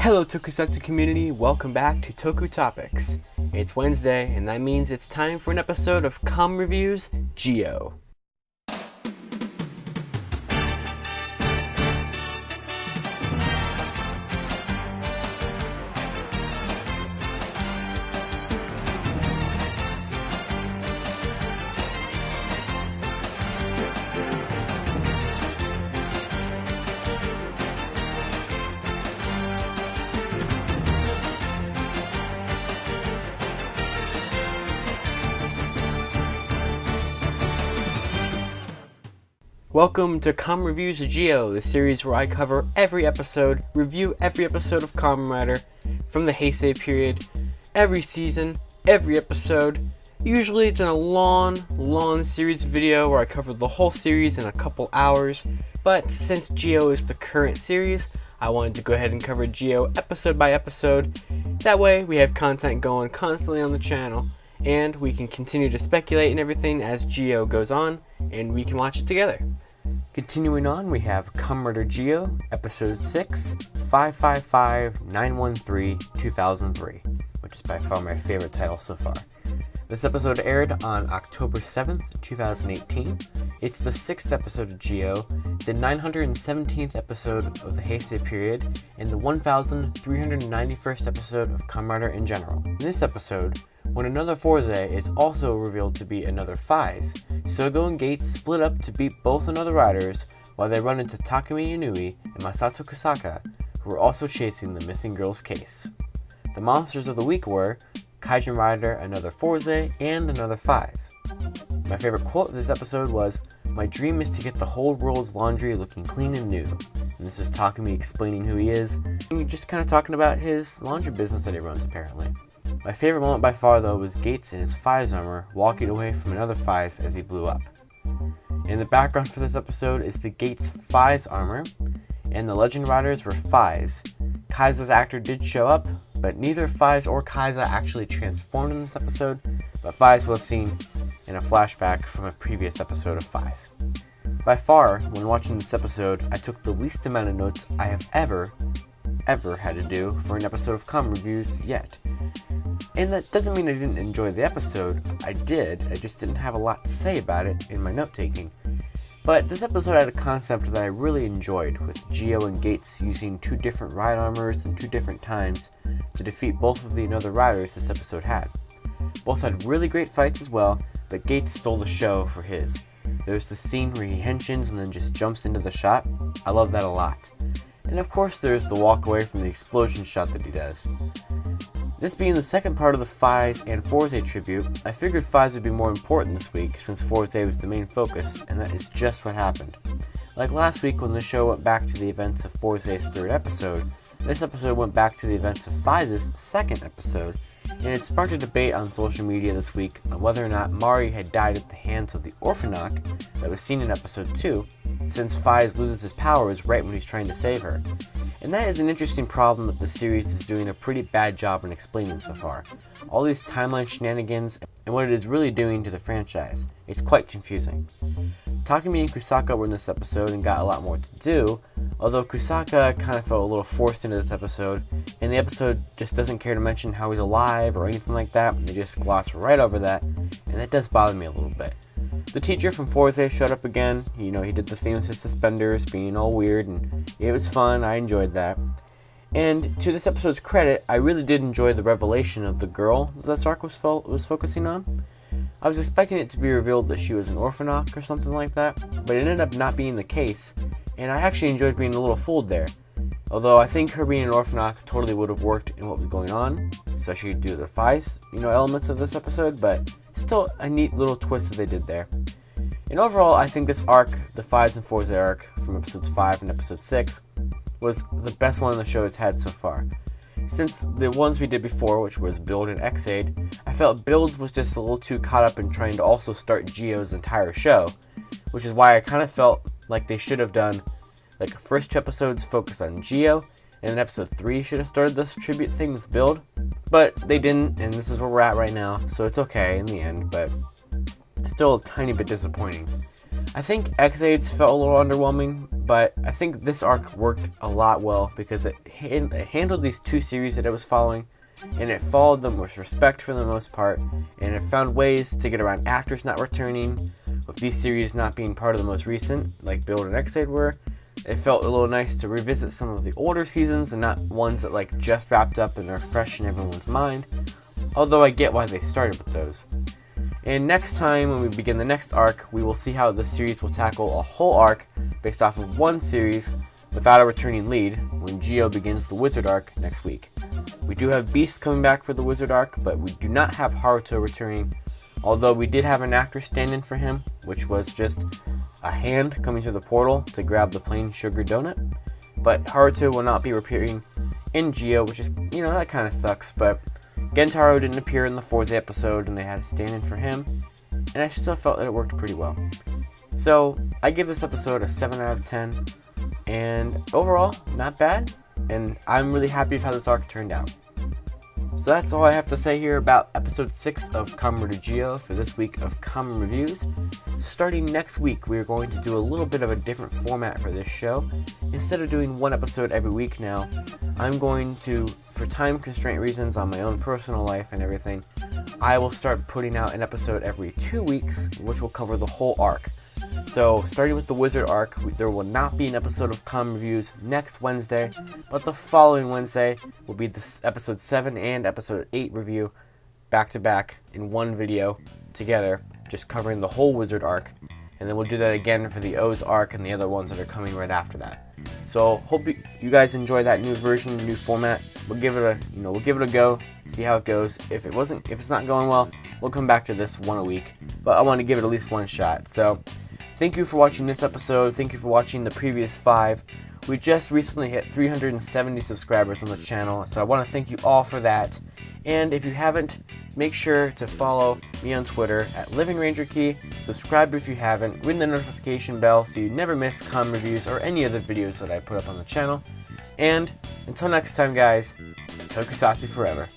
Hello Tokusatsu community, welcome back to Toku Topics. It's Wednesday, and that means it's time for an episode of Kamen Reviews Zi-O. Welcome to Kamen Reviews Zi-O, the series where I cover every episode, review every episode of Kamen Rider from the Heisei period, every season, every episode. Usually it's in a long series video where I cover the whole series in a couple hours, but since Zi-O is the current series, I wanted to go ahead and cover Zi-O episode by episode. That way we have content going constantly on the channel, and we can continue to speculate and everything as Zi-O goes on, and we can watch it together. Continuing on, we have Kamen Rider Zi-O, Episode 6, 555-913-2003, which is by far my favorite title so far. This episode aired on October 7th, 2018. It's the 6th episode of Zi-O, the 917th episode of the Heisei period, and the 1391st episode of Kamen Rider in general. In this episode, when another Fourze is also revealed to be another Faiz, Sogo and Gates split up to beat both another riders while they run into Takumi Inui and Masato Kusaka, who are also chasing the missing girl's case. The monsters of the week were Kaijin Rider, another Fourze, and another Faiz. My favorite quote of this episode was, "My dream is to get the whole world's laundry looking clean and new." And this was Takumi explaining who he is, and just kind of talking about his laundry business that he runs apparently. My favorite moment by far though was Gates in his Faiz armor walking away from another Faiz as he blew up. In the background for this episode is the Gates Faiz armor, and the Legend Riders were Faiz. Kaiza's actor did show up, but neither Faiz or Kaiza actually transformed in this episode, but Faiz was seen in a flashback from a previous episode of Faiz. By far, when watching this episode, I took the least amount of notes I have ever had to do for an episode of Kamen Reviews yet. And that doesn't mean I didn't enjoy the episode. I did, I just didn't have a lot to say about it in my note-taking. But this episode had a concept that I really enjoyed, with Zi-O and Gates using two different ride armors and two different times to defeat both of the other riders this episode had. Both had really great fights as well, but Gates stole the show for his. There's the scene where he henshins and then just jumps into the shot. I love that a lot. And of course there's the walk away from the explosion shot that he does. This being the second part of the Faiz and Fourze tribute, I figured Faiz would be more important this week since Fourze was the main focus, and that is just what happened. Like last week when the show went back to the events of Fourze's third episode, this episode went back to the events of Faiz's second episode, and it sparked a debate on social media this week on whether or not Mari had died at the hands of the Orphanok that was seen in episode 2, since Faiz loses his powers right when he's trying to save her. And that is an interesting problem that the series is doing a pretty bad job in explaining so far. All these timeline shenanigans and what it is really doing to the franchise. It's quite confusing. Takumi and Kusaka were in this episode and got a lot more to do, although Kusaka kind of felt a little forced into this episode, and the episode just doesn't care to mention how he's alive or anything like that. They just gloss right over that, and that does bother me a little bit. The teacher from Fourze showed up again. He did the thing with his suspenders being all weird, and it was fun. I enjoyed that. And to this episode's credit, I really did enjoy the revelation of the girl that this arc was focusing on. I was expecting it to be revealed that she was an Orphanok or something like that, but it ended up not being the case, and I actually enjoyed being a little fooled there. Although I think her being an Orphanok totally would have worked in what was going on, especially due to the Faiz, elements of this episode, but still a neat little twist that they did there. And overall, I think this arc, the Faiz and Fourze arc from episodes 5 and episode 6, was the best one the show has had so far. Since the ones we did before, which was Build and X-Aid, I felt Builds was just a little too caught up in trying to also start Zi-O's entire show, which is why I kind of felt like they should have done like first 2 episodes focus on Zi-O, and then episode 3 should have started this tribute thing with Build, but they didn't, and this is where we're at right now, so it's okay in the end, but still a tiny bit disappointing. I think X-Aids felt a little underwhelming, but I think this arc worked a lot well because it handled these two series that it was following, and it followed them with respect for the most part, and it found ways to get around actors not returning, with these series not being part of the most recent, like Build and X-Aid were. It felt a little nice to revisit some of the older seasons and not ones that like just wrapped up and are fresh in everyone's mind, although I get why they started with those. And next time, when we begin the next arc, we will see how this series will tackle a whole arc based off of one series without a returning lead when Zi-O begins the Wizard arc next week. We do have Beast coming back for the Wizard arc, but we do not have Haruto returning, although we did have an actor stand in for him, which was just a hand coming through the portal to grab the plain sugar donut. But Haruto will not be appearing in Zi-O, which is, that kind of sucks, but Gentaro didn't appear in the Forza episode and they had a stand in for him, and I still felt that it worked pretty well. So I give this episode a 7 out of 10, and overall, not bad, and I'm really happy with how this arc turned out. So that's all I have to say here about episode 6 of Kamen Rider Zi-O for this week of Kamen Reviews. Starting next week, we're going to do a little bit of a different format for this show. Instead of doing one episode every week now, I'm going to, for time constraint reasons on my own personal life and everything, I will start putting out an episode every 2 weeks, which will cover the whole arc. So, starting with the Wizard arc, there will not be an episode of Kamen Reviews next Wednesday, but the following Wednesday will be this episode 7 and episode 8 review, back to back in one video together, just covering the whole Wizard arc, and then we'll do that again for the O's arc and the other ones that are coming right after that. So, hope you guys enjoy that new version, new format. We'll give it a go, see how it goes. If it's not going well, we'll come back to this one a week, but I want to give it at least one shot. So, thank you for watching this episode. Thank you for watching the previous 5. We just recently hit 370 subscribers on the channel, so I want to thank you all for that. And if you haven't, make sure to follow me on Twitter at LivingRangerKey. Subscribe if you haven't. Ring the notification bell so you never miss Kamen Reviews or any other videos that I put up on the channel. And until next time, guys, Tokusatsu forever.